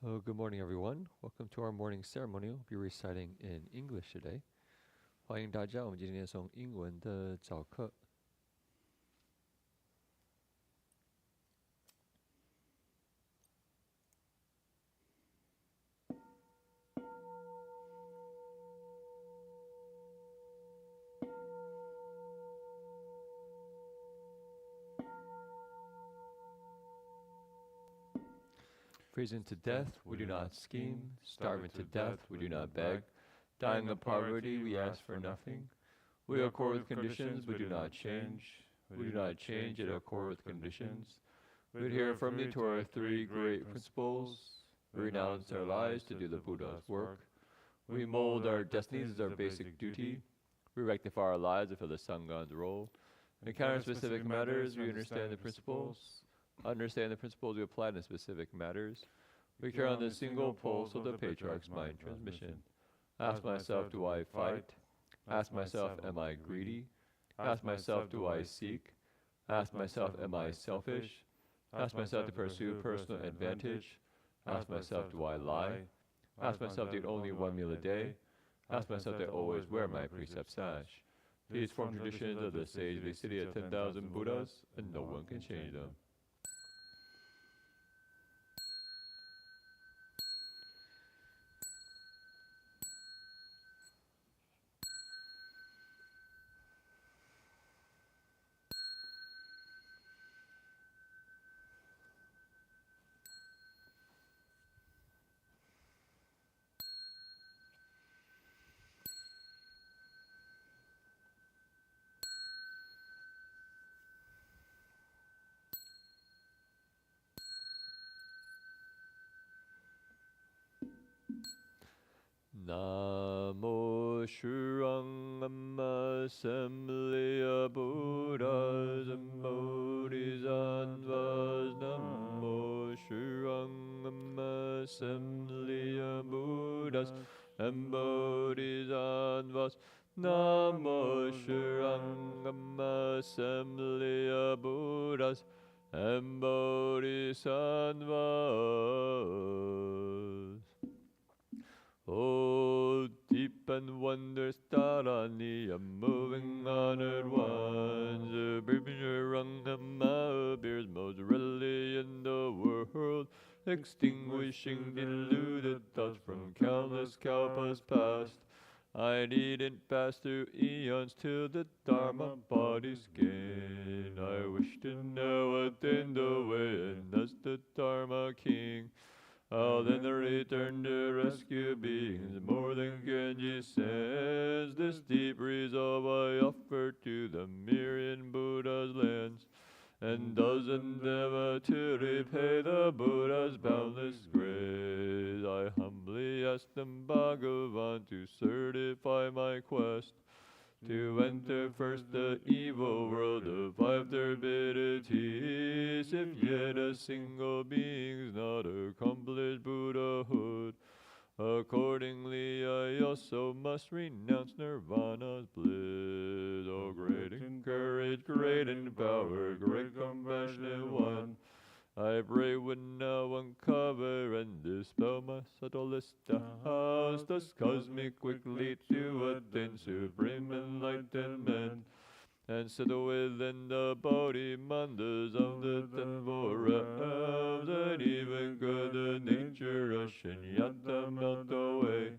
So, good morning, everyone. Welcome to our morning ceremony. We'll be reciting in English today. 欢迎大家，我们今天从英文的早课。Freezing to death, we do not scheme. Starving to death, we do not beg. Dying of poverty, we ask for nothing. We accord with conditions, we do not change. We do not change, yet accord with conditions. We adhere firmly to our three great principles. We renounce our lives to do the Buddha's work. We mold our destinies as our basic duty. We rectify our lives to fill the Sangha's role. In counter-specific matters, we understand the principles. Understand the principles we apply in specific matters. We carry on the single pulse of the Patriarch's mind transmission. Ask myself, do I fight? Ask myself, am I greedy? Ask myself, do I seek? Ask myself, am I selfish? Ask myself to pursue personal advantage. Ask myself, do I lie? Ask myself to eat only one meal a day. Ask myself to always wear my precept sash. These form traditions of the sage of the city of 10,000 Buddhas, and no one can change them. Namo Shurangam Assembly of Buddhas and Bodhisattvas. Namo Shurangam Assembly of Buddhas and Bodhisattvas. Namo Shurangam Assembly of Buddhas and Bodhisattvas. Oh, deep and wondrous Dharani, a moving honored ones, a Rangama appears most readily in the world, extinguishing deluded thoughts from countless kalpas past. I needn't pass through eons till the Dharma body's gain. I wish to know within the way, and as the Dharma king, I'll then return to rescue beings more than Genji sends. This deep resolve I offer to the myriad Buddha's lands, and does endeavor to repay the Buddha's boundless grace. I humbly ask them Bhagavan to certify my quest, to enter first the evil world of five turbidities. If yet a single being's not accomplished Buddhahood, accordingly I also must renounce nirvana's bliss. O great in courage, great in power, great compassionate one, I pray would now uncover and dispel my subtlest doubts, thus cause me quickly to attain supreme enlightenment, and settle within the Bodhi mandas of the 10 realms, and even could the nature of Shunyata melt away,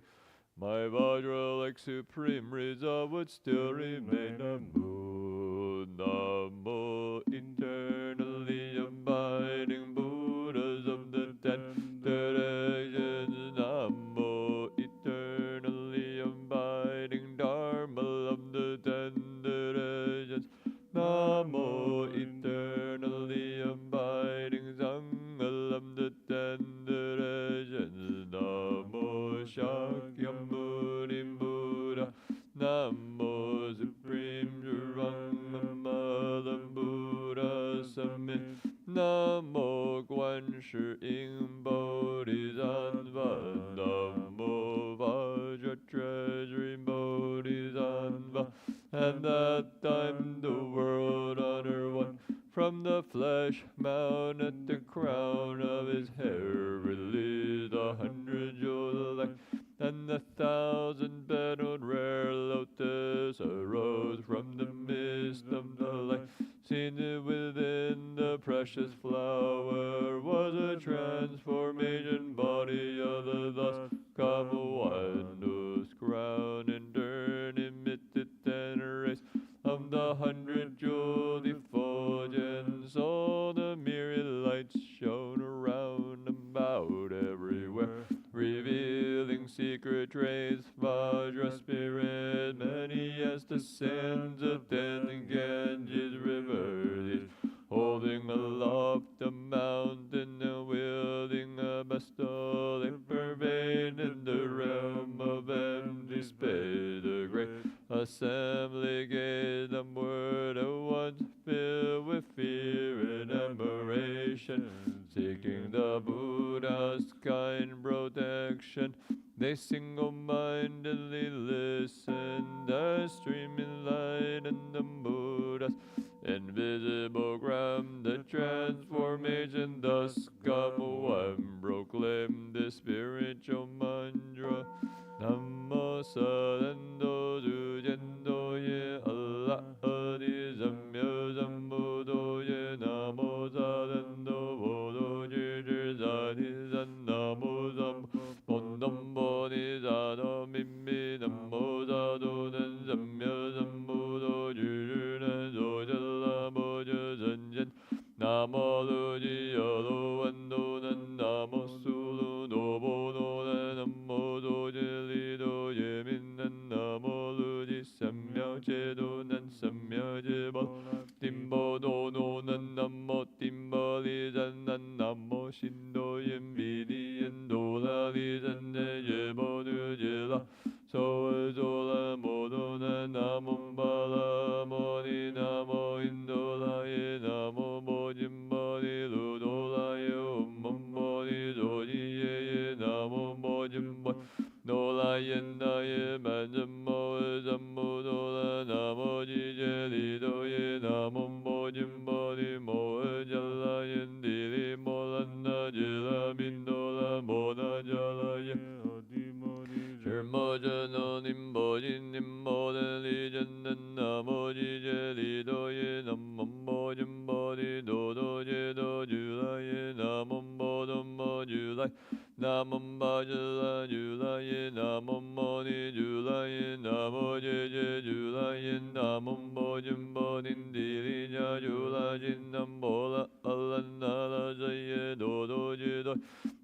my Vajra-like supreme resolve would still remain unmoved. Namo eternally abiding Buddhas of the 10 directions. Namo eternally abiding Dharma of the 10 directions. Namo eternally abiding Sangha of the 10 directions. Namo Shakyamuni Buddha. Namo Supreme Jurangama Buddha Summit. Namo Guan Shi Yin Bodhisattva. Namo Vajra Treasury Bodhisattva. At that time the world honor one from the flesh mound, at the crown of his hair released Jesus arose from the midst of the light. Seated within the precious flower was a transformation body of the thus come one whose crown and turn emitted and rays of the 100-jeweled effulgence. All the myriad lights shone around about everywhere, revealing secret traits, Vajra spirit, many as the sands of the Ganges river, holding aloft a mountain and wielding a bestol, they pervaded the realm of empty space. The great assembly gazed upward at once, filled with fear and admiration, seeking the Buddha's kind protection. They single-mindedly listened, the streaming light and the Buddha's invisible ground, the transformation thus come one, proclaimed the spiritual mantra. Namo Sadando Jujendo Ye Allah Adi Zamyo Zambudo Ye Namo Sadando Bodo Jujur Zani Zan Namo Zam Bondam Boni Zado Mimmi Namo Zado Nan Zamyo Zambudo Jujur Nan Zojala Mojo Zanjan Namo Luji Yodo Wando Nan Namo Sulu Nobo No Namo Doje Lido Yemin Nan Namo Luji Samyo Chedo Nan Samyo Jebol Timbo No Nan Namo Timbo Li Zan Nan Namo Shindo Yembidi Yendo La Li Zan Jebo Nu Jela So Zola Modo Nan Namo Bala Moni Namo Indola Ye Namo Mojimbali Ludola Ye Ummambali Zoji Ye Namo Mojimbali Nola Yenda Ye Manjamo Zambo Dola Namo Jije Lido Ye Namo Mojimbali Moe Jala Yendili Molanda Jila Bindola Mona Jala Ye Shermoja no Nimbojin Nimboden Lijan Namo Jije Lido Ye Namo Mojimbali Dodo Jedo Jula Ye Namo Bodomo Jula Namam Bajala Jula Ye Namam Moni Jula Ye Namo Jeje Jula Ye Namam Bojimbodin Dirija Jula Jinnam Bola Allah Nala Jaye Dodo Jedo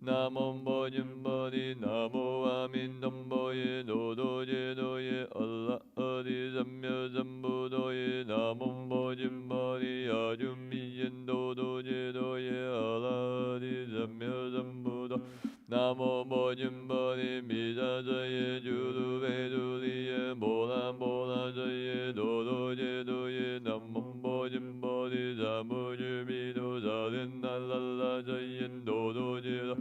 Namam Bojimbodi Namo Amin Nambo Ye Dodo Jedo Ye Allah Adi Zamya Zambudo Ye Namam Bojimbodi Ajumi Yen Dodo Jedo Ye Allah Adi Zamya Zambudo Namo Mojimbodi Mida Jaye Julu Veduli Ye Bola Bola Jaye Dodo Jedo Ye Namam Mojimbodi Zamu Jubido Zalin Alala Jayen Dodo Jedo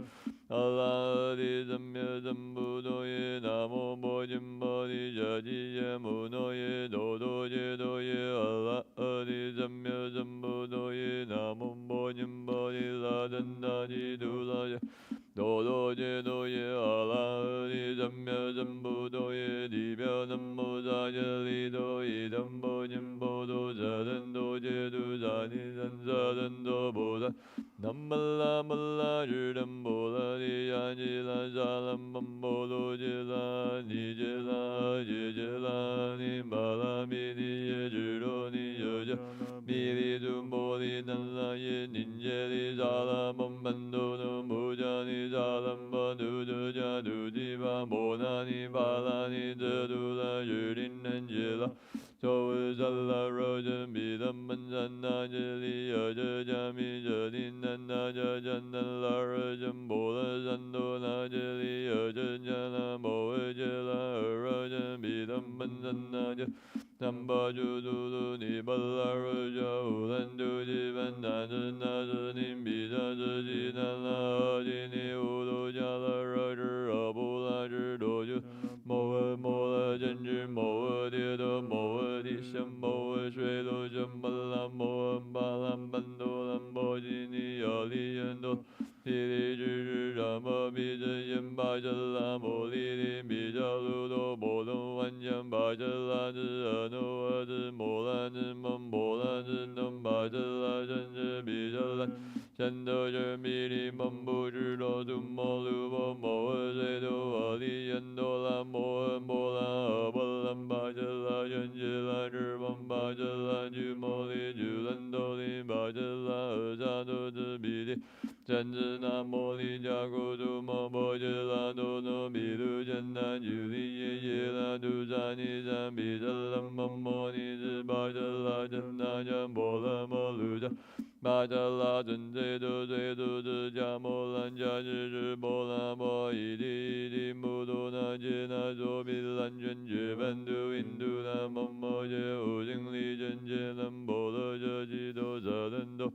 Allah Adi Zamya Zambudo Ye Namo Mojimbodi Jaji Ye Muno Ye Dodo Jedo Ye Allah Adi Zamya Zambudo Ye Namo Mojimbodi Ladan Daji Dula Ye Dodo Jedo Ye Allah Adi Zamya Zambudo Ye Dibya Namo Zaya Do Idam Bojimbodo Zadando Jedu Zani Zanzadando Boda Namala Mala Judam Bola Yanjila Zalam Bambodo Jila Nijila Jijila Nimbala Midi Juroni Yoja Miri Dumboli Nala Ye Ninjeli Zalam Bambando Mujani Zalam Badu Jadu Diva Bonani Balani Jadula Jurin Angela So is Allah Rojan Bidam Manjana Jeli Yaja Jami Jadin Nana Jajan Lara Jambola Zandona Jeli Yaja Jana Moe Jela Rojan Bidam Manjana Namba Judulu Nibala Roja Ulandu Jivan Najan Najanim Bija Jajina Jini Ulu Jala Roger Abula Doju Moa Mola Ginger Moa Dido Moa Disham Moa Shredo Jambala Moa Balam Bandolam Bojini Ali Yendo Tiri Juju Rama Bija Yambajala Moliri Bija Ludo Bodo Wanjam Bajala 那我之摩拉之摩摩拉之能巴之拉真之比之兰。真的是米利蒙不知道杜摩鲁波摩尔谁都瓦利恩多拉摩尔摩拉阿波兰巴之拉真之拉之邦巴之拉居摩利居兰多利巴之拉尔扎多之比利。真知那摩利迦古杜摩波吉拉多诺比卢真那居利耶耶拉杜扎尼扎比扎拉摩摩尼之巴扎拉真那迦摩拉摩鲁迦巴扎拉真贼都贼都之迦摩兰迦之之波拉摩伊地伊地摩多那杰那佐比兰真觉班杜印度那摩摩杰无尽力真杰兰波罗遮基多扎兰多。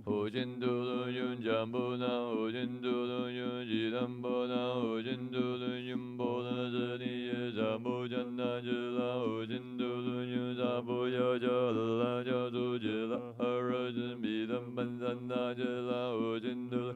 无尽度轮用占卜那无尽度轮用吉丹波那无尽度轮用波那是你也占卜占那知啦无尽度轮用占卜要叫啦叫主知啦二二之米丹本三那知啦无尽度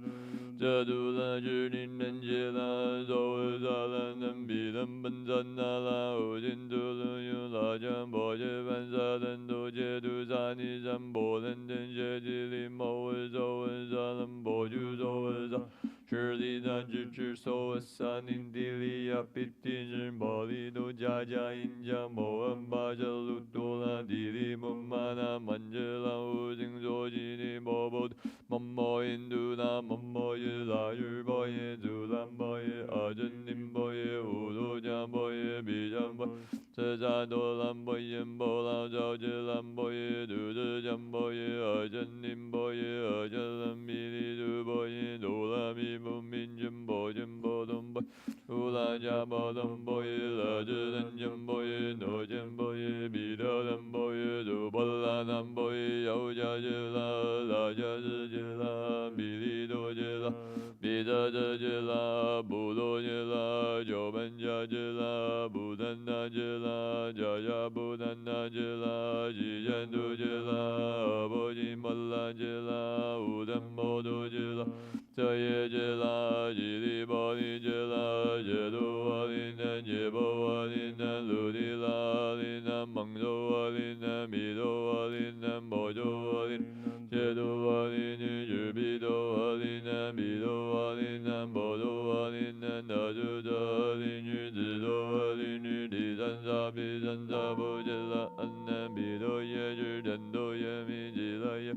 这度啦知你能接啦周二扎啦能比丹本三那啦无尽度轮用啦将波接班沙登都接度扎尼占波能真接吉利摩尔周文沙能波就周文沙是利赞支持所文沙宁地利亚比地日摩利都加加因加摩恩巴加鲁多拉地利摩玛那曼杰拉无尽所基尼摩波摩摩印度那摩摩耶拉日波耶祖兰波耶阿真宁波耶乌多加波耶比加波这扎多兰波耶波拉昭杰兰波耶杜这江波耶阿真宁波耶阿真兰米利杜波耶杜拉米波民真波真波东波乌拉加波东波耶拉智真真波耶诺真波耶比特真波耶杜波拉南波耶姚加杰拉拉加之杰拉比利多杰拉比特这杰拉布多杰拉九本加杰拉布丹那杰拉加加布丹那杰拉吉坚杜杰拉阿波吉摩拉杰拉乌丹摩多杰拉这耶杰拉吉利波利杰拉杰杜瓦利南杰波瓦利南鲁迪拉利南蒙多瓦利南米多瓦利南摩多瓦利杰杜瓦利尼日比多瓦利南比多瓦利南摩多瓦利南那朱多利尼子多瓦利尼第三沙比三沙布杰拉安南比多耶日真多耶米吉拉耶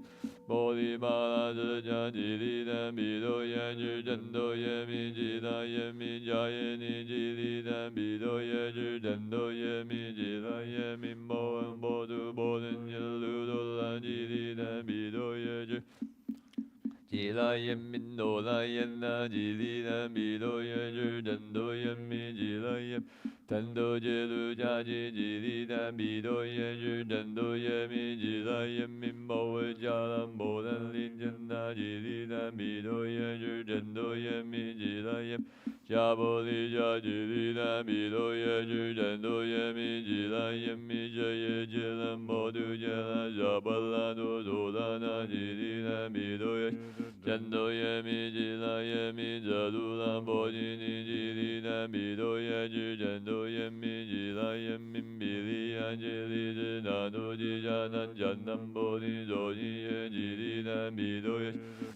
摩利巴拉之加吉利南比多耶日真多耶米吉拉耶米加耶尼吉利南比多耶日真多耶米吉拉耶米摩恩波杜波人耶鲁多拉吉利南比多耶日吉拉耶米多拉耶那吉利南比多耶日真多耶米吉拉耶真多杰鲁加吉吉利南比多耶日真多耶米吉拉耶米摩维加兰摩兰林真那吉利南比多耶日真多耶米吉拉耶加波利加吉利南比多耶日真多耶米吉拉耶米这耶杰兰摩杜杰拉加波拉多多拉那吉利南比多耶真多耶米吉拉耶米这杜拉波吉尼吉利南比多耶日真多耶米吉拉耶米比利亚吉利之那多吉加南加南波利佐吉耶吉利南比多耶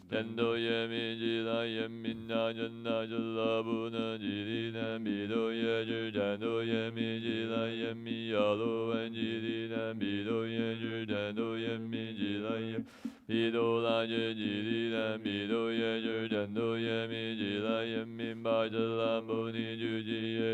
真多耶米吉拉耶米那真那真拉布那吉利南比多耶日真多耶米吉拉耶米亚罗文吉利南比多耶日真多耶米吉拉耶比多拉耶吉利南比多耶日真多耶米吉拉耶米巴扎拉摩尼主吉耶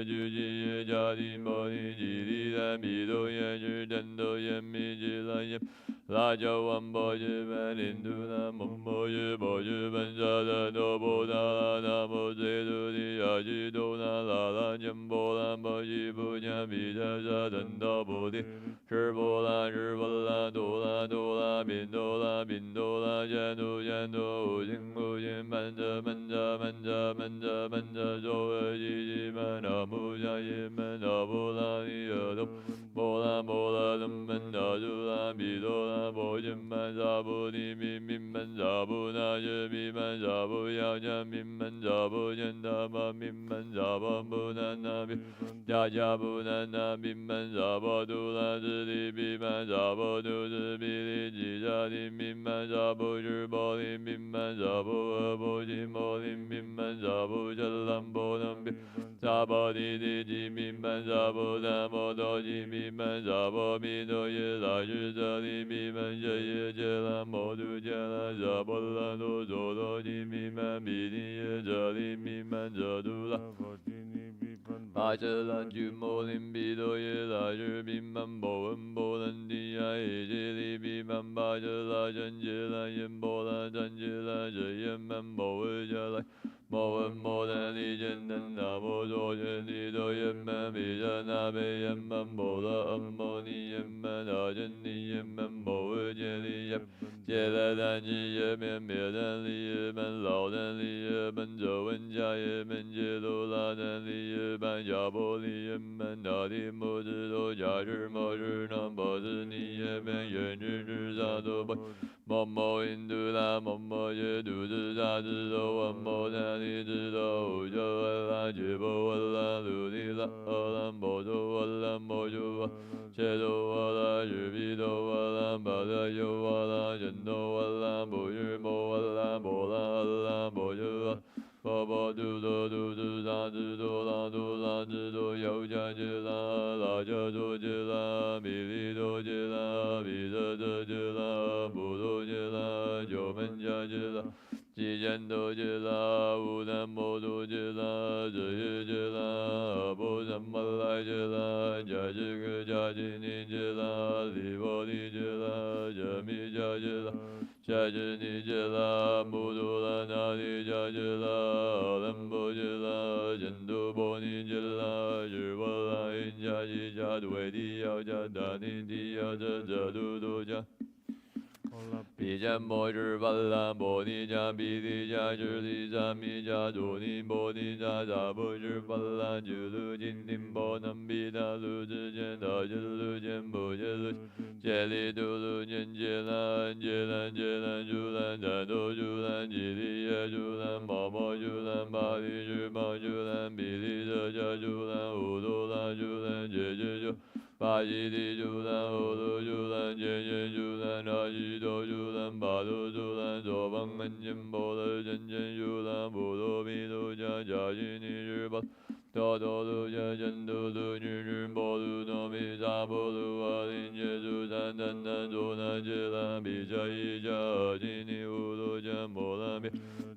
加提摩尼吉利南比多耶日真多耶米吉拉耶拉乔万波日本林图那摩摩日波日本沙的多波达拉那摩贼图利亚吉多那拉拉真波拉波吉布加比扎沙等到波地是波拉是波拉多拉多拉宾多拉宾多拉加多加多无尽无尽曼扎曼扎曼扎曼扎曼扎周尔吉吉曼那木加耶曼那波拉尼尔多波拉波拉登曼那朱拉比多拉波金曼扎布尼米米曼扎布那日比曼扎布要加密曼扎波见达巴密曼扎巴布南那比加加布南那比曼扎巴杜拉支利比曼扎波杜支比利吉加利比曼扎波日波利比曼扎波阿波吉摩利比曼扎波加兰波南比扎波地地吉比曼扎波达摩多吉比曼扎波比多耶拉日扎利比曼耶耶杰拉摩杜加拉扎波拉多佐多吉比曼比利耶扎利比曼扎杜拉。巴遮兰居摩林比多耶拉日比曼波恩波兰迪亚伊吉利比曼巴遮拉真杰拉耶波拉真杰拉这耶曼波尔加来摩恩摩兰利真南那摩多耶利多耶曼比遮那贝耶曼波拉恩摩尼耶曼阿真尼耶曼波尔杰利耶杰拉丹吉耶曼别丹利耶曼老丹利耶曼周文加耶曼杰罗拉丹利耶曼亚波利耶曼那提摩之多加日摩日那波之尼耶曼耶日日萨多波摩摩印度拉摩摩耶度之萨之多万摩那提之多乌就阿拉杰波阿拉鲁尼拉阿拉摩多阿拉摩就阿切多阿拉日比多阿拉巴达尤阿拉真多阿拉摩日摩阿拉摩拉阿拉摩就阿波波嘟嘟嘟嘟萨之多拉多拉之多尤加吉拉拉加多吉拉米利多吉拉米泽泽吉拉布多吉拉九门加吉拉吉见多吉拉乌南摩多吉拉这耶吉拉阿波什么来吉拉加吉格加吉尼吉拉利波尼吉拉加米加吉拉加吉尼吉拉穆多拉那里加吉拉阿兰波吉拉真多波尼吉拉日波拉因加吉加杜维迪要加达尼迪要这杜杜加。比迦摩日巴拉摩尼迦比利迦日利迦米迦多尼摩尼迦扎波日巴拉就鲁金尼波南比达鲁之间达就鲁间波杰鲁杰利杜鲁间杰兰杰兰杰兰朱兰扎多朱兰吉利耶朱兰摩摩朱兰巴利日巴朱兰比利遮迦朱兰乌多拉朱兰杰杰朱。巴西地朱兰、欧多朱兰、杰杰朱兰、拉西多朱兰、巴多朱兰、左邦恩坚波的真真朱兰、波多米多加加西尼日巴。多多鲁加真多鲁日日波鲁诺米萨波鲁阿林杰朱丹丹丹佐那杰拉比加伊加阿基尼乌多加摩拉米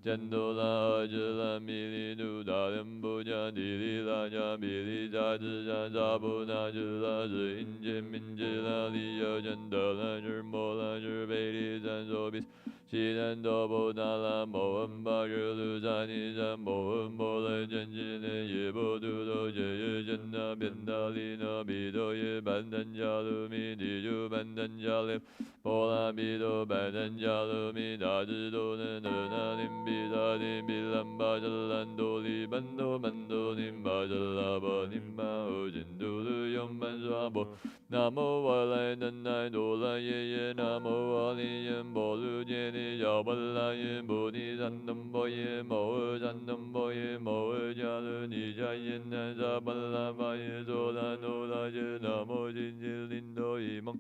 真多拉阿杰拉米利杜达连波加迪利拉加比利加之加扎布那杰拉之因杰明杰拉利亚真德拉日摩拉日贝利赞索比。西南多波达拉摩恩巴日鲁扎尼扎摩恩摩来真吉内耶波杜多杰耶真那变达利那比多耶班丹加鲁米地就班丹加列波拉比多班丹加鲁米达之多那那林比达林比兰巴扎兰多利班多班多林巴扎拉巴林巴欧真多鲁永班沙波。南无瓦来南来多来耶耶，南无瓦利耶波鲁杰利小巴拉耶波尼赞东波耶摩尔赞东波耶摩尔加鲁尼加耶南沙巴拉巴耶佐拉诺拉耶南无金吉林多伊蒙。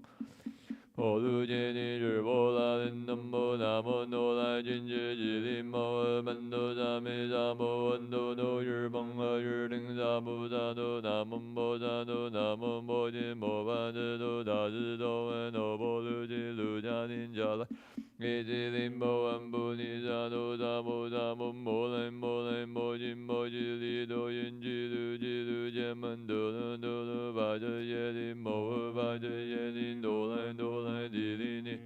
波鲁杰尼日波拉林南无南无诺拉金吉吉林摩尔曼多萨米萨摩恩多多日邦阿日林萨布萨多南无波萨多南无波吉摩巴之多达之多安诺波鲁吉鲁加林加来。伊吉林摩安布尼萨多萨摩萨摩摩来摩来摩吉摩吉利多因吉鲁吉鲁杰曼多勒多勒巴遮耶林摩尔巴遮耶林多来多来吉利尼。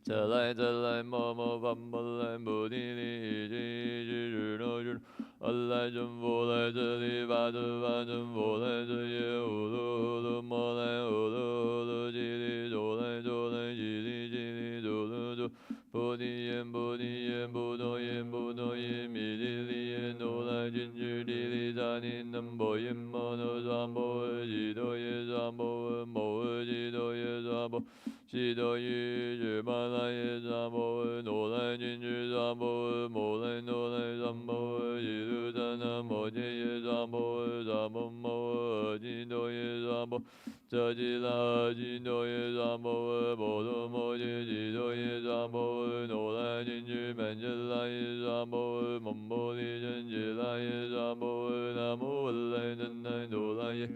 再来再来摩摩巴摩来摩尼利吉日日诺日。阿来真佛来这里巴遮巴真佛来这耶乌鲁乌鲁摩来乌鲁乌鲁吉利多来多来吉利吉利多勒多。波尼耶波尼耶波多耶波多耶米利利耶多来金智地利扎尼南波耶摩多萨摩尔吉多耶萨摩尔摩尔吉多耶萨 bo shi do yi zhi ma lai yi zhan bo no lai jin zhi zhan bo mo lai no lai zhan bo yi du zhan na mo ji yi zhan bo zhan bo mo ji do yi zhan bo zhe ji la ji do yi zhan bo bo do mo ji do yi zhan bo no lai jin zhi men zhi lai yi zhan bo mom bo li zhen ji lai yi zhan bo nam mo lai zhen nai do lai yi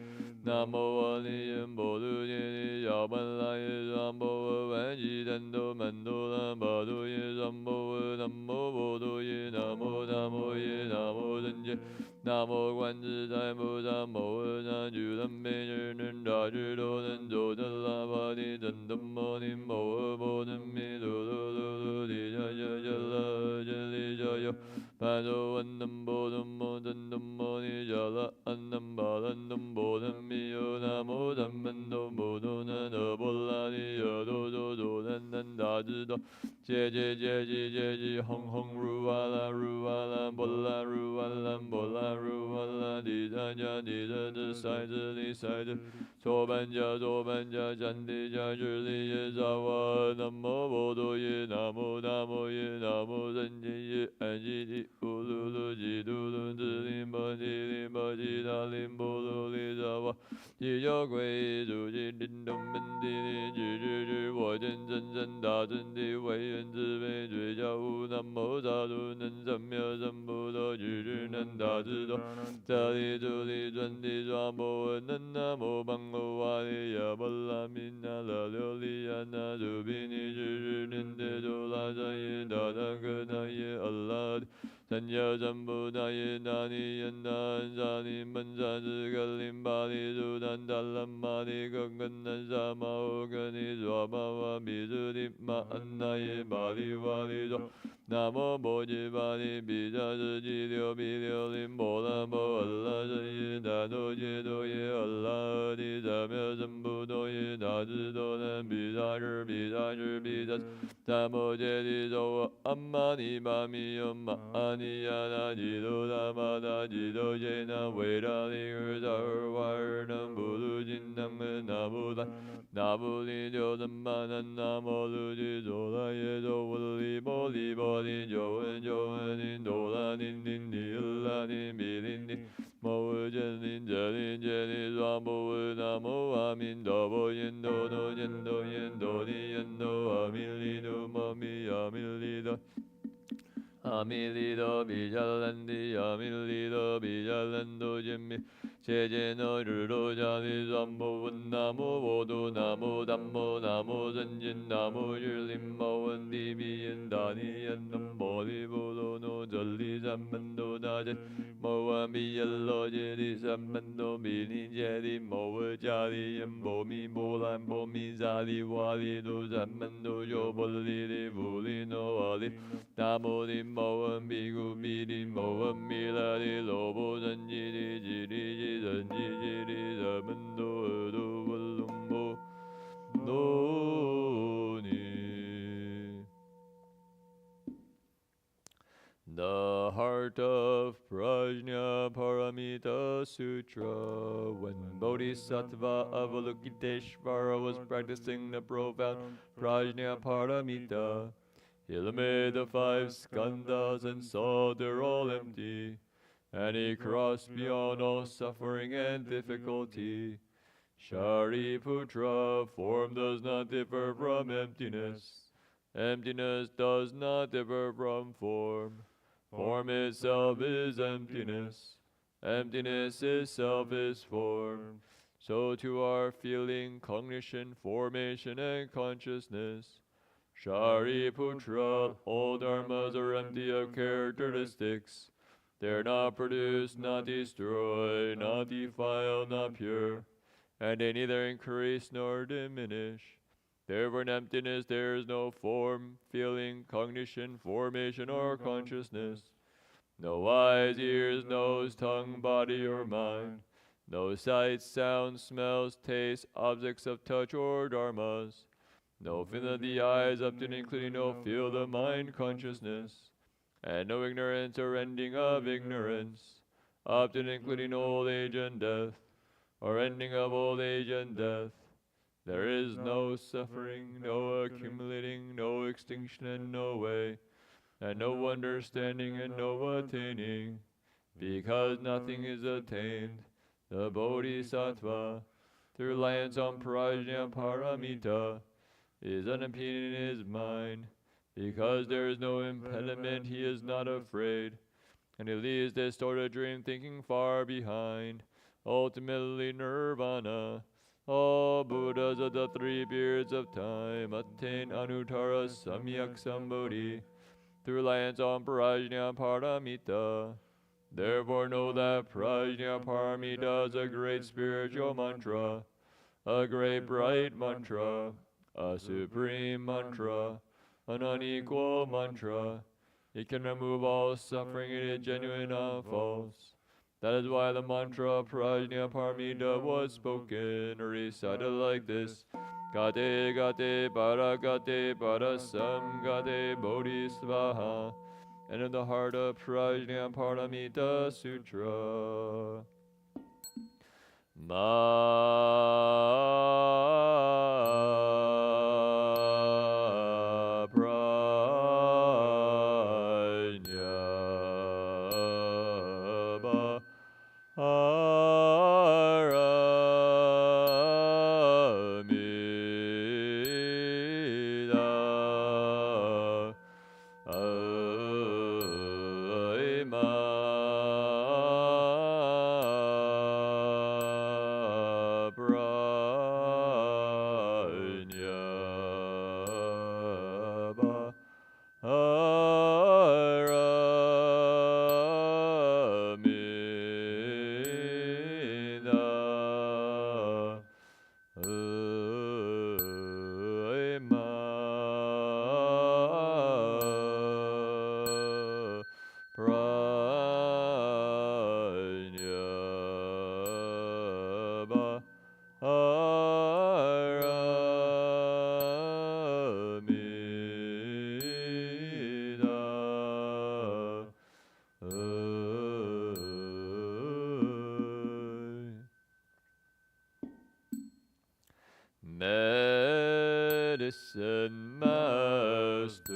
nam mô Ni Yin Bồ Đư Ni Ni Yào Ban La Yi Ram Bồ Vạn Di Đan Đô Man Đô Lam Bà Đô Yi Ram Bồ Nam Mô Bồ Đô Yi Nam Mô Yi Nam Mô Dân Di Nam Mô Quan自在菩萨摩诃萨俱胧贝智能大智多能周真拉巴提真灯摩尼摩诃波真弥噜噜噜噜地下下下啦真理下有般若安能波罗摩真灯摩尼迦啦安能巴兰灯波罗蜜哟南无咱们都摩多南无波罗尼哟多多多南南大智多揭揭揭揭揭揭轰轰如哇啦波啦如哇啦波啦如哇啦地藏加地藏之塞之利塞之左班加占地加之利耶扎哇南无波多耶南无耶南无真耶耶安吉地乌噜噜吉嘟噜智利波吉利波吉达利波罗利扎哇一有归主吉林东门地利智智智我见真真大真地为愿之悲追教无南无萨埵能三藐三菩提智智能大智多这里主力转地抓波能南无邦欧瓦利亚波拉米那拉琉璃亚那主比尼智智能的主拉真耶达达克那耶阿拉三藐三菩提耶那尼耶那安萨尼门萨智格林巴利苏丹达兰玛尼格根南萨玛乌格尼娑巴瓦比斯利玛安那耶巴利瓦利娑南无波吉巴利比迦斯基流比流林波拉波阿拉真耶达多杰多耶阿拉地萨妙僧不多耶大智多难比萨智比萨智比萨南无揭谛咒阿玛尼巴密哟玛阿尼亚那吉多达玛达吉多杰那维达利尔萨尔瓦尔南布鲁金南门那布达那布利就真巴南那摩鲁吉佐拉耶咒乌利波利波利就恩尼多拉尼尼尼拉尼比利尼摩诃真尼真尼真尼娑婆诃南无阿弥陀佛言多多言多言多尼言多阿弥利多摩弥阿弥利多阿弥利多比迦兰帝阿弥利多比迦兰多揭密切切那日多迦利三摩闻南无波多南无达摩南无真言南无日林摩闻地比耶达尼耶南摩利波罗那遮利三门多大揭摩阿弥耶罗揭利三门多比尼揭利摩诃迦利耶波弥波兰波弥萨利瓦利多三门多哟波利利布利诺瓦利南无利摩诃毗古毗利摩诃弥勒利罗波真吉利吉利吉真吉吉利三门多阿多波罗摩罗尼。The Heart of Prajnaparamita Sutra. When Bodhisattva Avalokiteshvara was practicing the profound Prajnaparamita, he limited the 5 skandhas and saw they're all empty, and he crossed beyond all suffering and difficulty. Shariputra, form does not differ from emptiness. Emptiness does not differ from form. Form itself is emptiness. Emptiness itself is form. So too are feeling, cognition, formation, and consciousness. Shariputra, all dharmas are empty of characteristics. They are not produced, not destroyed, not defiled, not pure, and they neither increase nor diminish. Therefore in emptiness there is no form, feeling, cognition, formation, or consciousness. No eyes, ears, nose, tongue, body, or mind. No sights, sounds, smells, tastes, objects of touch, or dharmas. No feeling of the eyes up to and including no field of mind consciousness. And no ignorance or ending of ignorance, up to and including old age and death, or ending of old age and death. There is no suffering, no accumulating, no extinction, and no way, and no understanding, and no attaining, because nothing is attained. The Bodhisattva, through reliance on Prajna Paramita, is unimpeded in his mind. Because there is no impediment, he is not afraid, and he leaves distorted dream thinking far behind. Ultimately, nirvana. All Buddhas of the 3 periods of time attain Anuttara Samyak Sambodhi through reliance on Prajna Paramita. Therefore know that Prajna Paramita is a great spiritual mantra, a great bright mantra, a supreme mantra, an unequal mantra. It can remove all suffering, it is genuine and false. That is why the mantra Prajna Paramita was spoken or recited like this. Gate gate parasam gate bodhisvaha. And in the heart of Prajna Paramita Sutra. Medicine Master,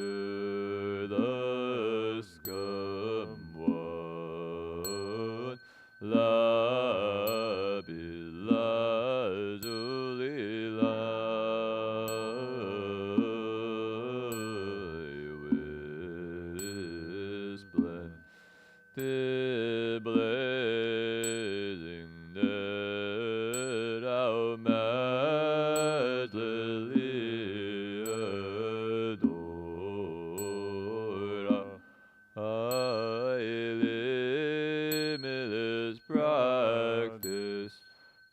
the scum one, Labi Lazuli with his splendid blazing net out madly adora. Limitless practice,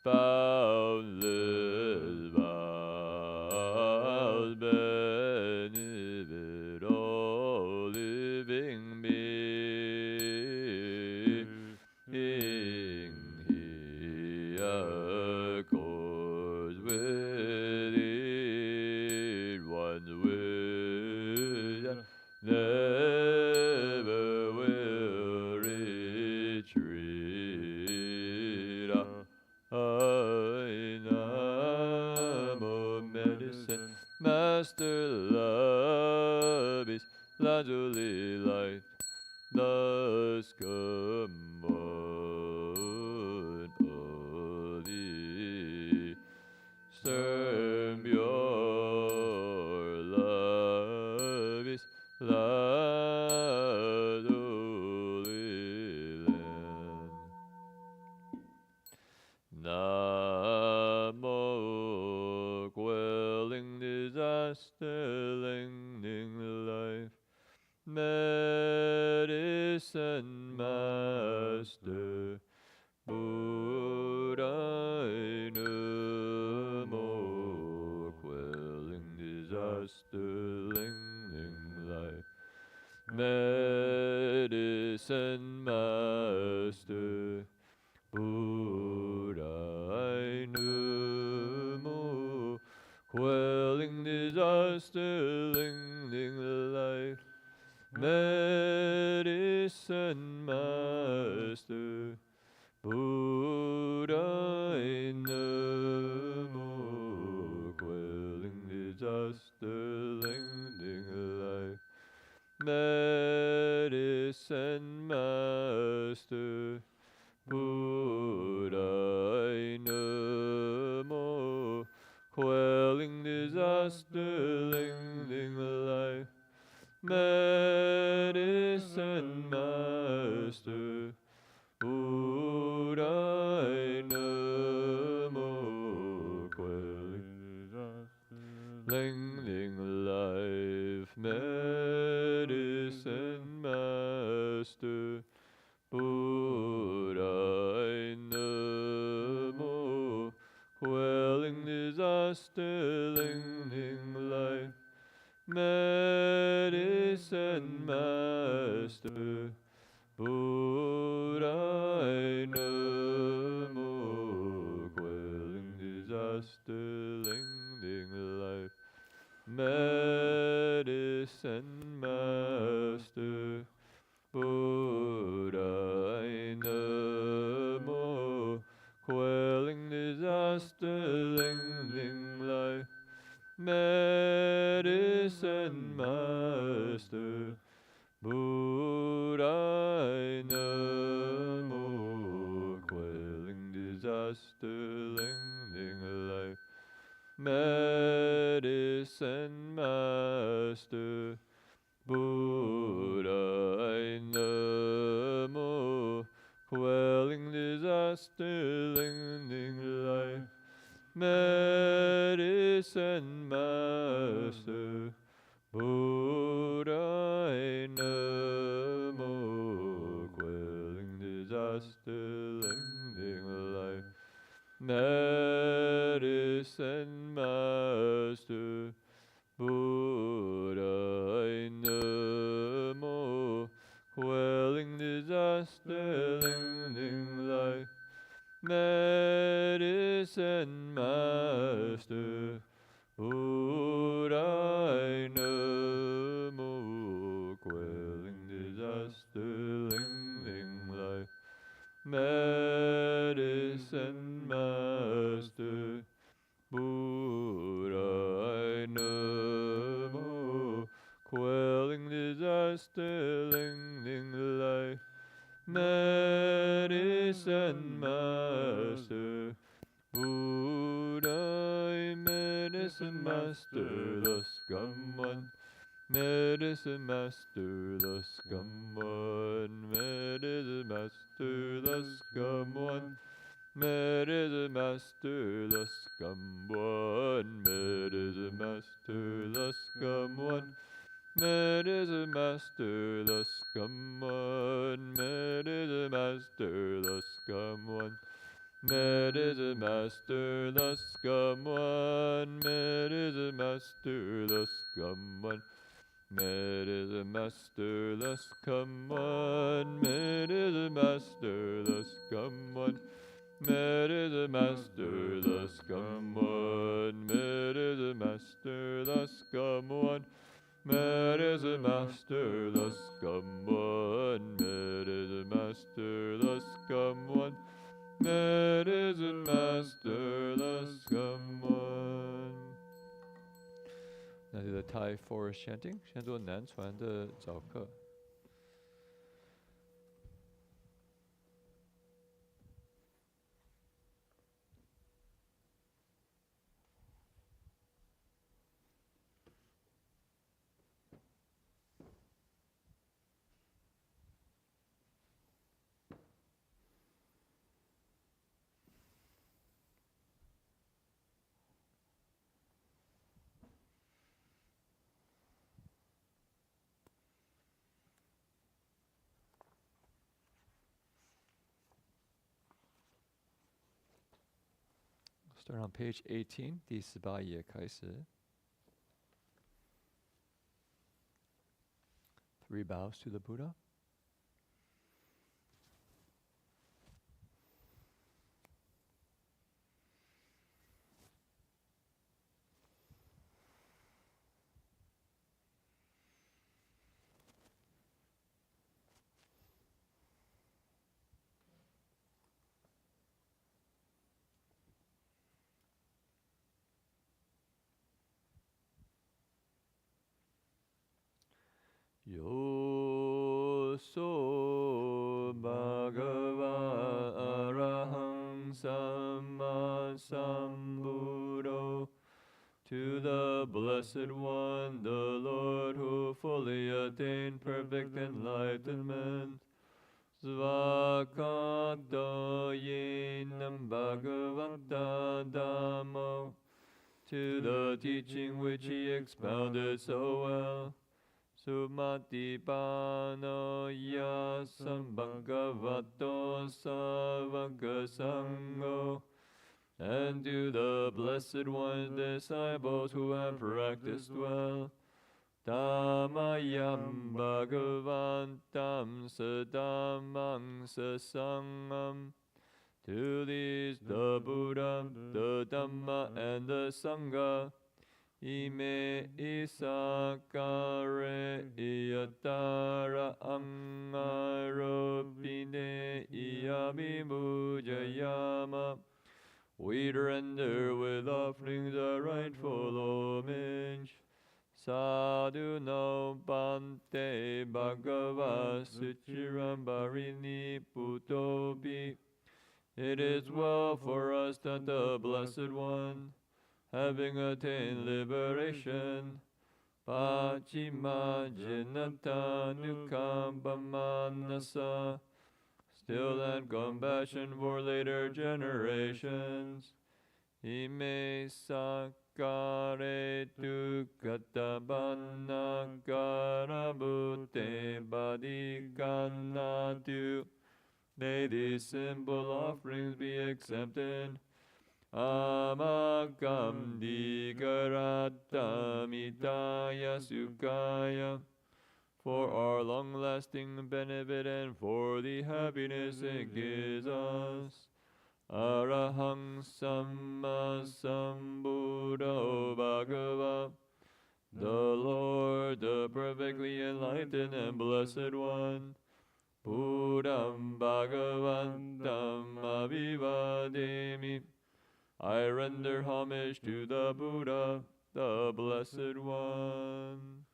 boundless vows, benefit all living being. He accords with each one's wish, never will retreat. Namo Medicine Master Labis Lazuli Light, the scum one of the stern pure Labis Lazuli land. Namo quelling disaster, lengthening life, medicine master, Buddha. Namo quelling disaster, lengthening life, medicine master, Buddha. Namo quelling disaster, lengthening life, medicine master, Buddha. Namo quelling disaster, lengthening life, medicine master, Buddha Namo, quelling lengthening life, medicine master, Buddha Namo, quelling disaster, lengthening life, medicine master, Buddha Namo, quelling disaster, lengthening life, medicine master, Buddha Namo, quelling disaster, lengthening life, medicine master, Buddha Namo, quelling disaster, lengthening life, medicine master, Buddha Namo, quelling disaster, lengthening life, medicine master, Buddha Namo, quelling disaster, lengthening life, medicine master, Buddha Namo, quelling disaster, lengthening life, medicine master, Buddha Namo, quelling disaster, lengthening life, medicine master, Buddha Namo, quelling disaster, lengthening life, medicine master, Buddha, medicine master, the scum one, medicine master, the scum one, medicine master, the scum one, medicine master, the scum one, medicine master, the scum one, medicine master, the scum one, medicine master, the scum one, medicine master, the scum one, medicine master, the scum one, medicine master, the scum one, medicine master, the scum one, medicine master, the scum one, medicine master, the scum one, medicine master, the scum one, medicine master, the scum one, medicine master, the scum one。那里的 Thai Forest Chanting 先做南传的早课。Start on page 18, 第18页开始。Three bows to the Buddha. Yo To the Blessed One, the Lord, who fully attained perfect enlightenment. Svakato yenam bhagavata dhammo. To the teaching which he expounded so well. Sumatipano yasam bhagavato savakasangho. And to the Blessed One's disciples who have practiced well. Tamayam bhagavantam sadamang sasangam. To these the Buddha, the Dhamma, and the Sangha. Ime isakare iyatara angaropine iyamimujayama. We render with offerings a rightful homage. Sadhu no bante bhagava suchirambarini putopi. It is well for us that the Blessed One, having attained liberation, Pachima Jinata Nukambamanasa, still had compassion for later generations. Ime sakare tu katabana karabute badikanatu. May these simple offerings be accepted. Amakam digarattamitaya sukaya. For our long-lasting benefit and for the happiness it gives us. Arahang Samma Sambuddho Bhagava. The Lord, the perfectly enlightened and blessed One. Buddham Bhagavantam Abhivademi. I render homage to the Buddha, the Blessed One.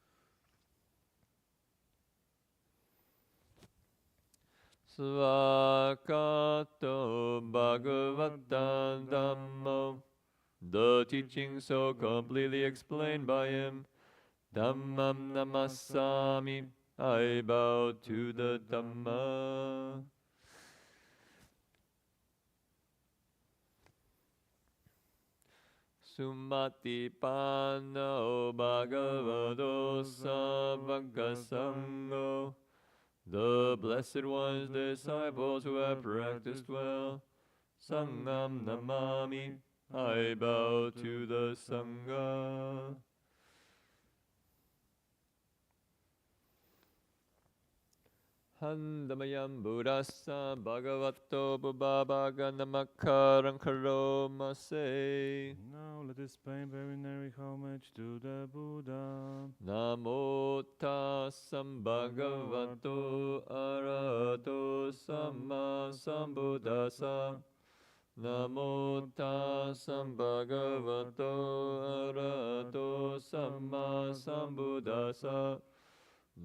Svakato Bhagavata Dhammo. The teaching so completely explained by him. Dhammam Namasami. I bow to the Dhamma. Sumatipano Bhagavato Savakasangho. The Blessed One's disciples who have practiced well. Sangam Namami. I bow to the Sangha. Handamayam Buddhasa Bhagavato Bhavaga Namakaram Karomase. Now let us pay very homage to the Buddha. Namo Tassam Bhagavato Arahato Samma Sambuddhassa. Namo Tassam Bhagavato Arahato Samma Sambuddhassa.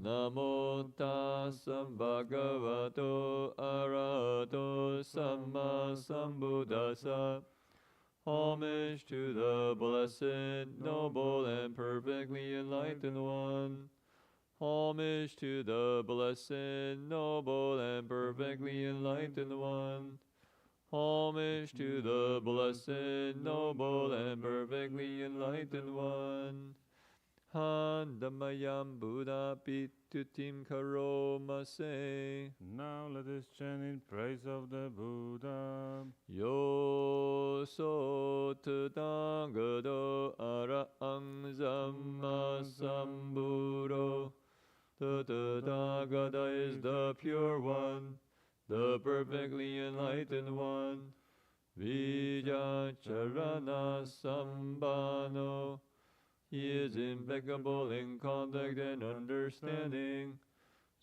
Namo Tassam Bhagavato Arahato Samma Sambuddhassa. Homage to the Blessed, Noble, and Perfectly Enlightened One. Homage to the Blessed, Noble, and Perfectly Enlightened One. Homage to the Blessed, Noble, and Perfectly Enlightened One. Handamayam Buddha Pitutim Karomase. Now let us chant in praise of the Buddha. Yo so Tathagata Arahang Samma Sambuddho. The Tathagata is the Pure One, the perfectly enlightened One. Vijacharana Sambhano. He is impeccable in conduct and understanding.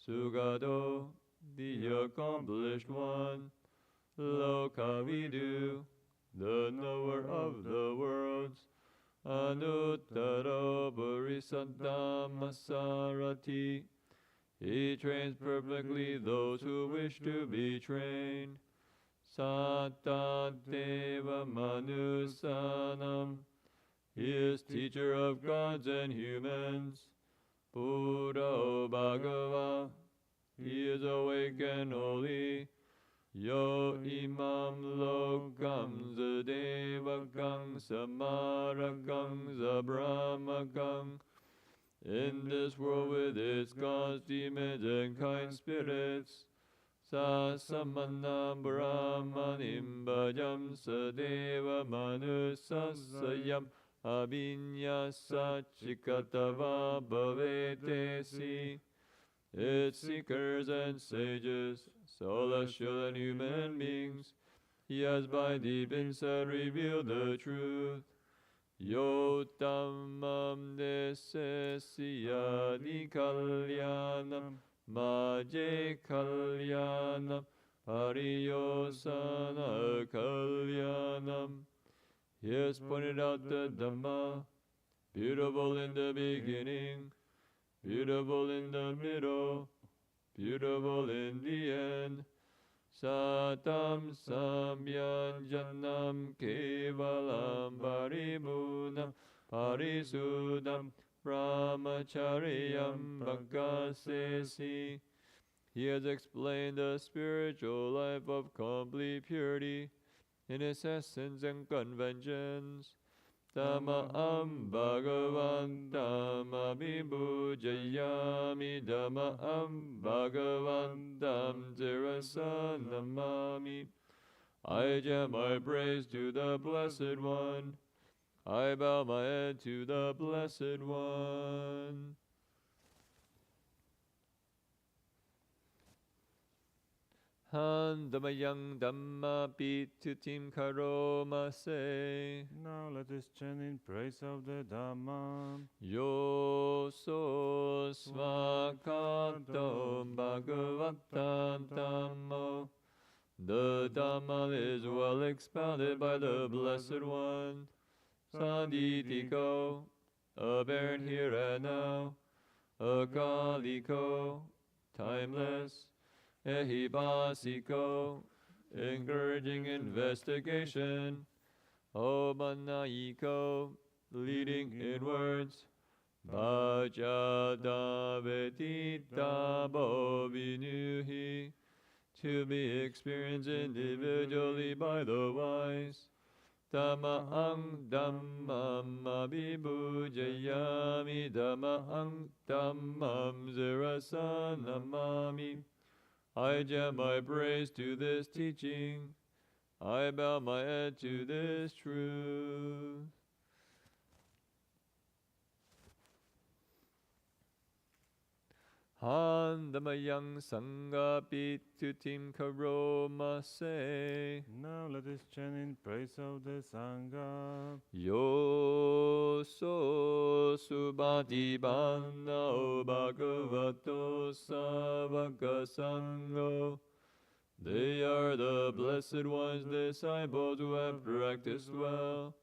Sugado, the accomplished one. Lokavidu, the knower of the worlds. Anuttaro Purisadamasarati. He trains perfectly those who wish to be trained. Satadeva Manusanam. He is teacher of gods and humans. Buddha Bhagava. He is awake and holy. Yo imam lokam zadevakam samarakam zabrahmakam. In this world with its gods, demons, and kind spirits, sa samana brahmanim bhajam sadeva manusasayam avinyasa chikatava bhavetesi. Its seekers and sages, celestial and human beings, he has by deep insight revealed the truth. Yo tamam desesiyadi kalyanam maje kalyanam pariyosana kalyanam. He has pointed out the Dhamma, beautiful in the beginning, beautiful in the middle, beautiful in the end. Satam samyanjanam kevalam parimunam parisudam brahmacharyam bhakasesi. He has explained the spiritual life of complete purity in its essence and conventions. Dhammam Bhagavan Dhammabhibhujayami Dhammam Bhagavan Dham Zirasanamami. I jam my praise to the Blessed One. I bow my head to the Blessed One. Han Dhammayang Dhamma Pitutim Karoma Se. Now let us chant in praise of the Dhamma. Yo so svakato bhagavatam dhammo. The Dhamma is well expounded by the Blessed One. Sanditiko, apparent here and now. Akaliko, timeless. Ehibasiko, encouraging investigation. Omanayiko, leading inwards. Bhajadavetita bhovinuhi, to be experienced individually by the wise. Dhammam dhammam abhibhujayami dhammam dhammam zirasanamami. I jam my praise to this teaching. I bow my head to this truth. Han Dhammayang Sangha Pitutim Karoma Se. Now let us chant in praise of the Sangha. Yo so subhati bhana bhagavato savaka sangho. They are the Blessed One's disciples who have practiced well.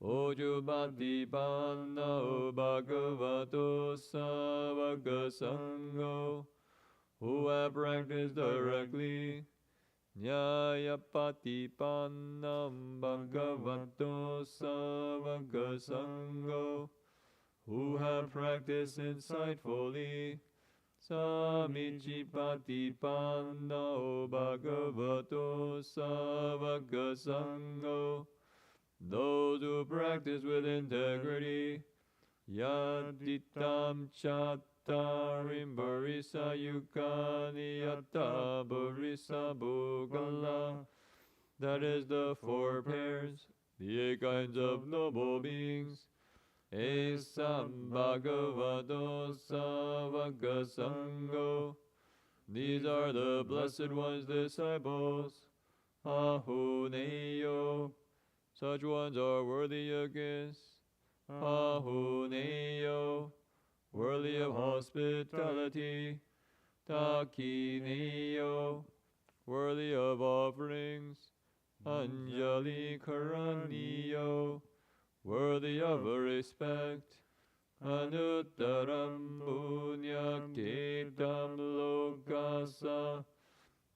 Ojubhati bhana bhagavato savaka sangho, who have practiced directly. Nyayapati pannam bhagavato savaka sangho, who have practiced insightfully. Samichipati pannam bhagavato savaka sangho, those who practice with integrity. Yaditam chattarim barisa yukani yatta barisa bhugala. That is the 4 pairs, the 8 kinds of noble beings. Esam bhagavato savaka sangho. These are the Blessed One's disciples. Ahuneyo. Such ones are worthy yogis. Ahuneyo, worthy of hospitality. Takineyo, worthy of offerings. Anjali Karaniyo, worthy of respect. Anuttaram punyaketam lokasa.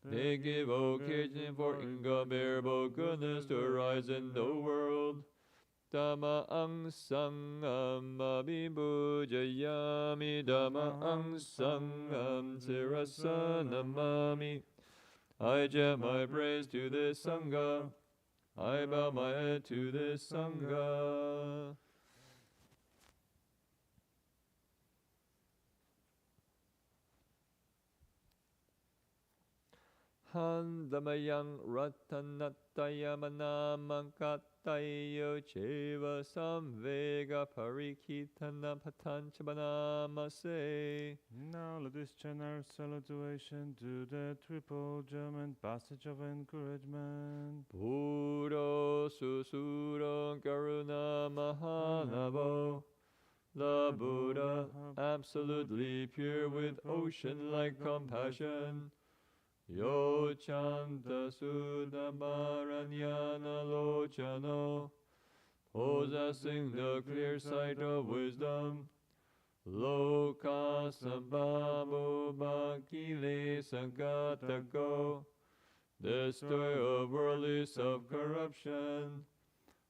They give occasion for incomparable goodness to arise in the world. Dhammang Sangham Abhibhujayami Dhammang Sangham Sirasa Namami. I jet my praise to this Sangha. I bow my head to this Sangha. Handamayang Ratanatayamanamakatayo Cheva Samvega Parikitana Patanchabanamase. Now let us chant our salutation to the triple German passage of encouragement. Puro Susuro Karuna Mahanavo. The Buddha, absolutely pure with ocean-like compassion. Yo chanta Sudhamaranyana Lochano, possessing the clear sight of wisdom. Loka Sambhamu Bhakile Sangatako, destroyer of worldly self-corruption.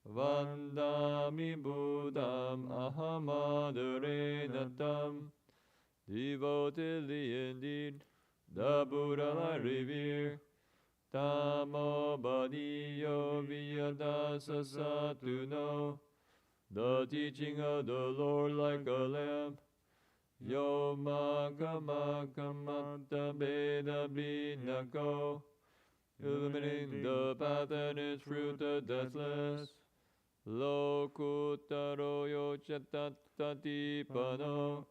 Vandami Buddham Ahamadurenatam, devotedly indeed, the Buddha I revere. Tamo Badiyo Viyadasa Satuno, the teaching of the Lord like a lamp. Yo Makamata Beda Binako, illuminating the path and its fruit the deathless. Lokutaro Yo Chatatipano,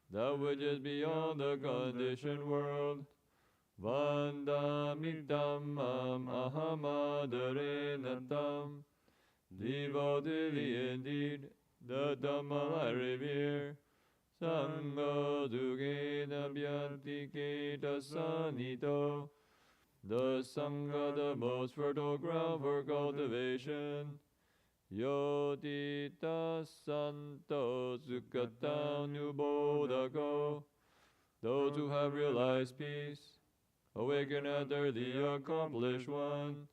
that which is beyond the conditioned world. Vandamitamam Ahamadurenatam, devotedly indeed, the Dhamma I revere. Sangha Dugena Bhyantiketa Sanito, the Sangha the most fertile ground for cultivation. Yodita Santo Sukata Nubodhako, those who have realized peace, awaken after the accomplished one.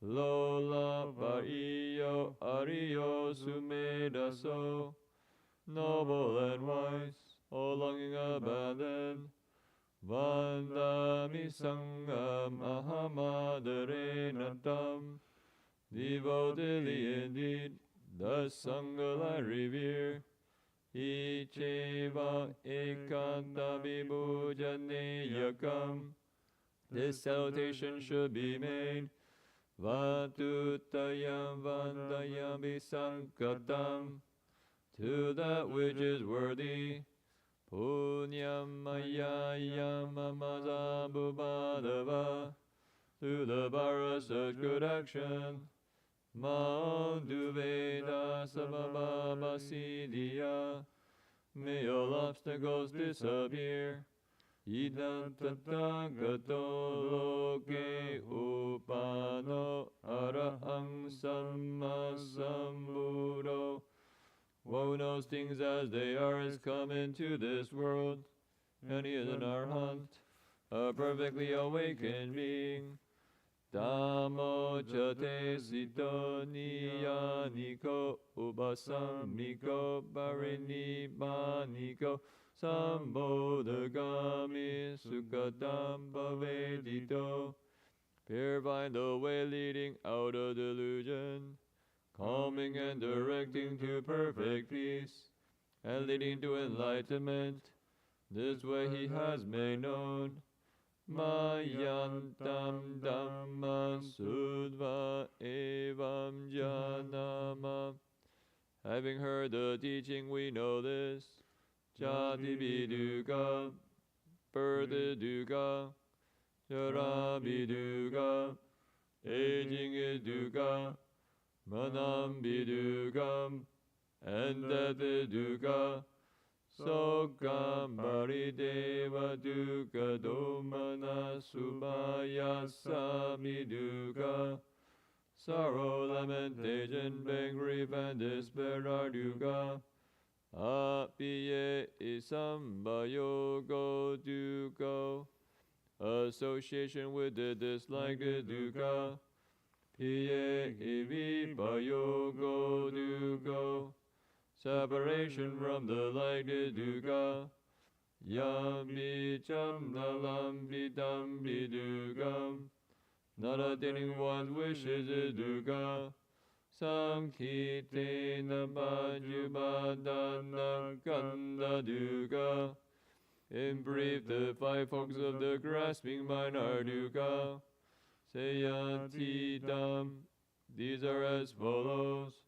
Lola Paiyo Ariyo Sumedaso, noble and wise, all longing abandoned. Vandami Sangam Ahamadurenatam, devotedly indeed, the Sangha I revere. Icheva ekanta vibhujaneyakam, this salutation should be made. Vatutayam vandayam visankatam, to that which is worthy. Punyam mayayam amazabhubhadava, to the bar such good action. Mandu Veda Sabababa Siddhya, may all obstacles disappear. Idam Tathagato Loke Upano Arahang Sammasambuddho. Woe knows things as they are has come into this world, and he is an arhat, a perfectly awakened being. Dhammo chate sito niyaniko upasamiko parinibbāniko sambodhagami sukhatam bhavedito, purifying the way leading out of delusion, calming and directing to perfect peace, and leading to enlightenment. This way he has made known. Mayantam Dhamma Sudva Evam Janama. Having heard the teaching, we know this. Jati Viduka, birth is dukkha, Jara Viduka, aging is dukkha, Manam Vidukam, and death is dukkha. Sokam Barideva Dukkha Domana Subhaya Samidukkha. Sorrow, lamentation, pain, grief, and despair are dukkha. Apiye Isambayogo dukkha. Association with the dislike is dukkha. Iye ivi payogo dugo. Separation from the light is dukkha. Yambi cham nalam vidam vidugam. Not attaining one's wishes is dukkha. Samkhite nabajubadana kanda dukkha. In brief, the five forks of the grasping mind are dukkha. Sayatidam. These are as follows.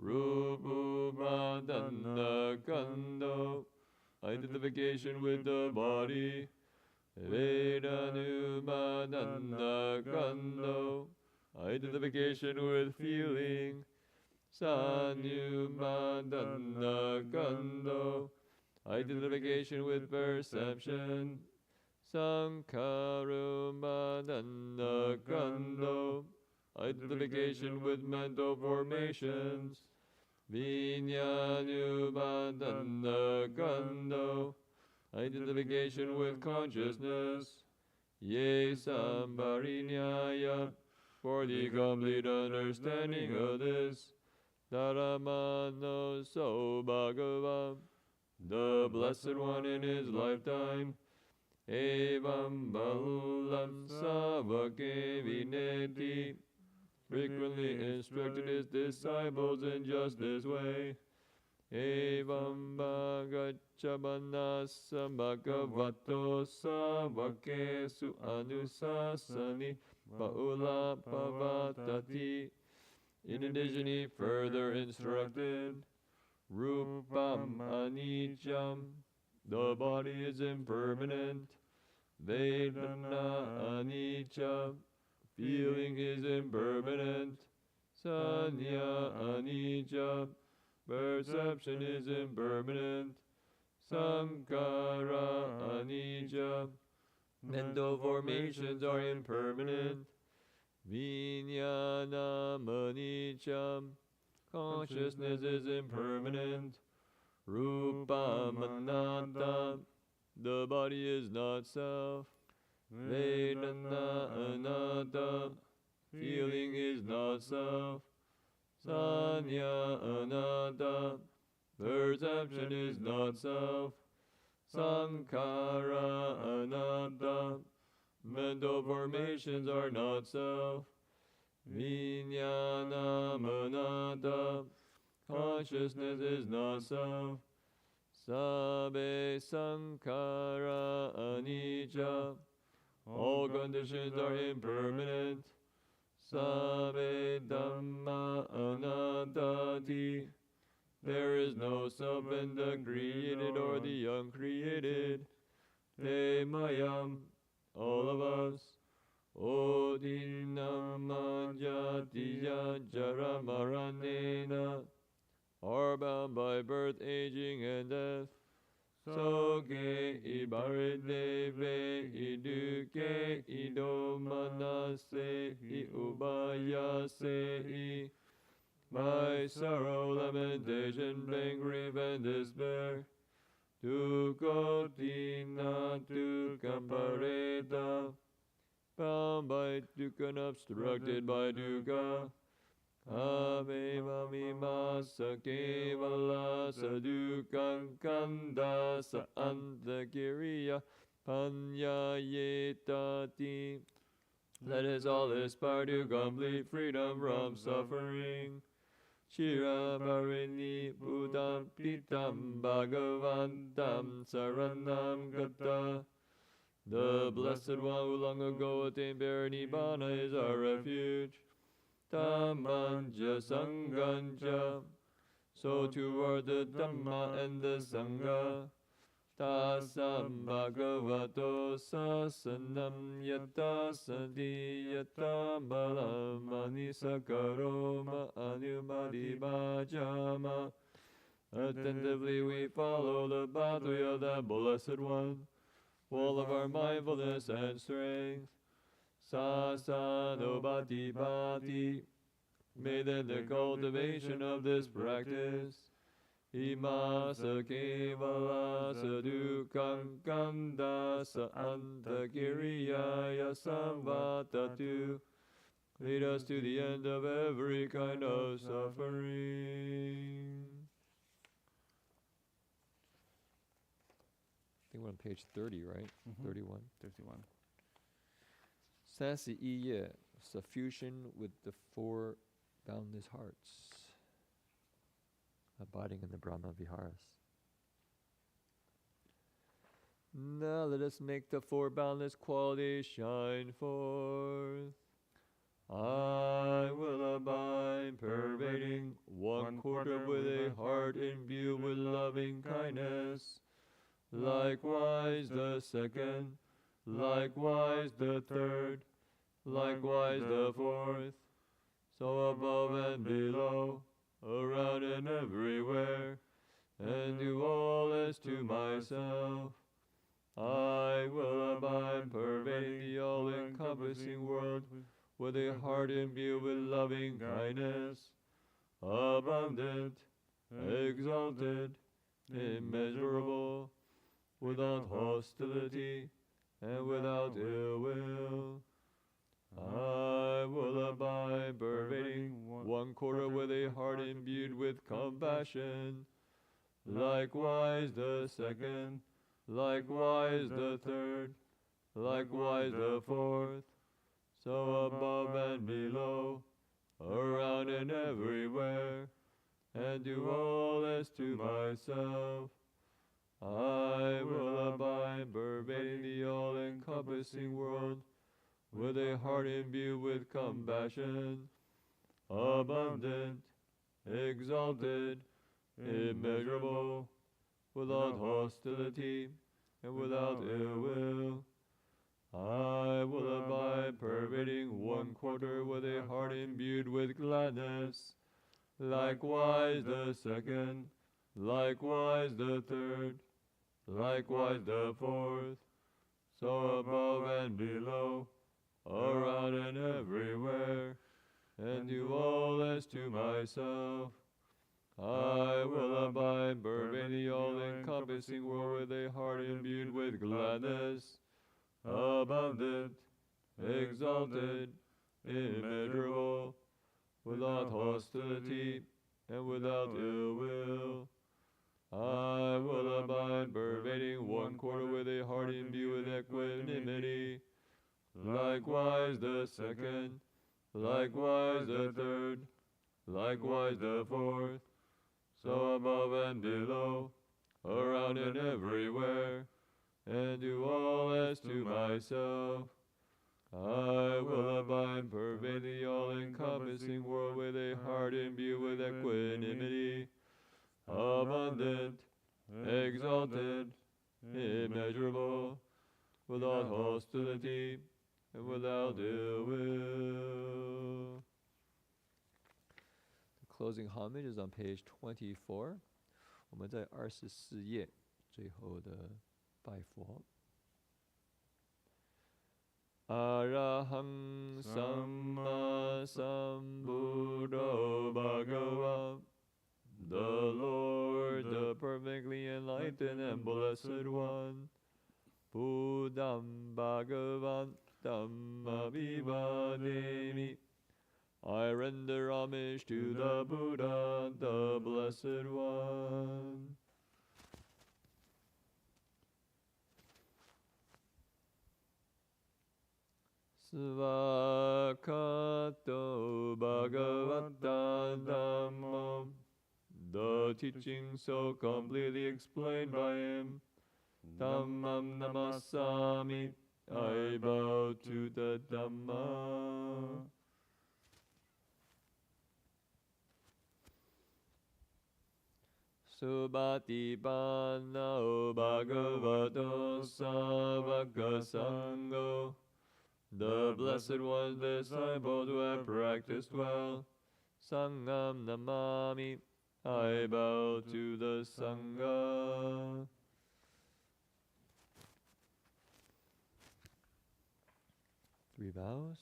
Rupumadana kando. Identification with the body. Vedanumadana kando. Identification with feeling. Sanyumadana kando. Identification with perception. Sankarumadana kando. Identification with mental formations. Vinyanubandana kando. Identification with consciousness. Ye sambharinyaya. For the complete understanding of this. Dharamano so bhagavam. The Blessed One in his lifetime. Evam bahulam savake vineti. Frequently instructed his disciples in just this way. Evam bhagachabana bhagavato savake su anusasani paula pavatati. In addition, he further instructed, Rupam anicam, the body is impermanent. Vedana anicca, feeling is impermanent. Sanya anicca, perception is impermanent. Samkara anicca, mental formations are impermanent. Vijnana anicca, consciousness is impermanent. Rupam anatta, the body is not self. Vedana anatta, feeling is not self. Sanya anatta, perception is not self. Sankhara anatta, mental formations are not self. Vijnana anatta, consciousness is not self. Sabe sankhara anicca, all conditions are impermanent. Sabe dhamma anattati, there is no self in the created or the uncreated. Te mayam, all of us. Odinam jatiya jaramaranena, are bound by birth, aging, and death. Soke ibarideve iduke idomanase iubayase. By sorrow, lamentation, pain, grief, and despair. Tukotina tukampareta, bound by dukkha and obstructed by dukkha. Ave mamima sa kevala sa dukkha kanda sa antakiriya panyayetati. Let us all aspire to complete freedom from suffering. Shira parini buddham pitam bhagavantam saranam gata. The Blessed One who long ago attained Nibbana is our refuge. Dhammanja Sanghanja, so too are the Dhamma and the Sangha. Tasam Bhagavato Sasanam Yata Sadi Yata Balam Anisakaroma Anumadi Bhajama. Attentively we follow the pathway of the Blessed One, full of our mindfulness and strength. Sasano bhati bhati. May then the cultivation of this practice, Imasa kevala sadukkam kanda sa antakiriyaya samvatatu, Lead us to the end of every kind of suffering. I think we're on page 30, right? 31. 31. 31页, suffusion with the four boundless hearts, abiding in the Brahma Viharas. Now let us make the four boundless qualities shine forth. I will abide, pervading one quarter with a heart imbued with loving kindness. Likewise the second, likewise the third, likewise the fourth. So above and below, around and everywhere, and do all as to myself. I will abide, pervading the all-encompassing world with a heart imbued with loving kindness, abundant, exalted, immeasurable, without hostility and without ill will. I will abide, pervading one quarter with a heart imbued with compassion, likewise the second, likewise the third, likewise the fourth. So above and below, around and everywhere, and do all as to myself. I will abide, pervading the all-encompassing world with a heart imbued with compassion, abundant, exalted, immeasurable, without hostility and without ill will. I will abide, pervading one quarter with a heart imbued with gladness, likewise the second, likewise the third, likewise the fourth. So above and below, around and everywhere, and do all as to myself. I will abide, pervading the all-encompassing world with a heart imbued with gladness, abundant, exalted, immeasurable, without hostility and without ill will. I will abide, pervading one quarter with a heart imbued with equanimity, likewise the second, likewise the third, likewise the fourth. So above and below, around and everywhere, and do all as to myself. I will abide, pervading the all-encompassing world with a heart imbued with equanimity, abundant, exalted, immeasurable, without hostility and without ill will. The closing homage is on page 24. 我们在24页最后的拜佛。Arahang Samma Sambuddho Bhagava, the Lord, the perfectly enlightened and blessed one, Buddham Bhagavan Dhamma Vivademi. I render homage to the Buddha, the blessed one. Svakato Bhagavata Dhammam, the teaching so completely explained by him. Dhammam Namasami, I bow to the Dhamma. Subhatipannao Bhagavato Savaka Sangho, the Blessed One's disciples who have practiced well. Sangham Namami, I bow to the Sangha. Three vows.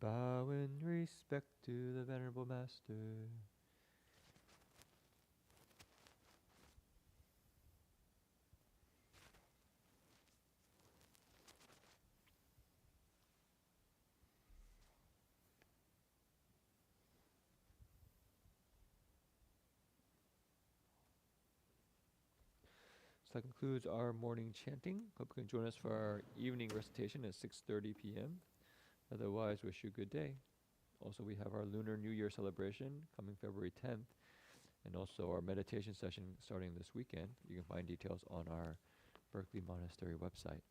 bow in respect to the Venerable Master. So that concludes our morning chanting. Hope you can join us for our evening recitation at 6:30 p.m. Otherwise, wish you a good day. Also, we have our Lunar New Year celebration coming February 10th, and also our meditation session starting this weekend. You can find details on our Berkeley Monastery website.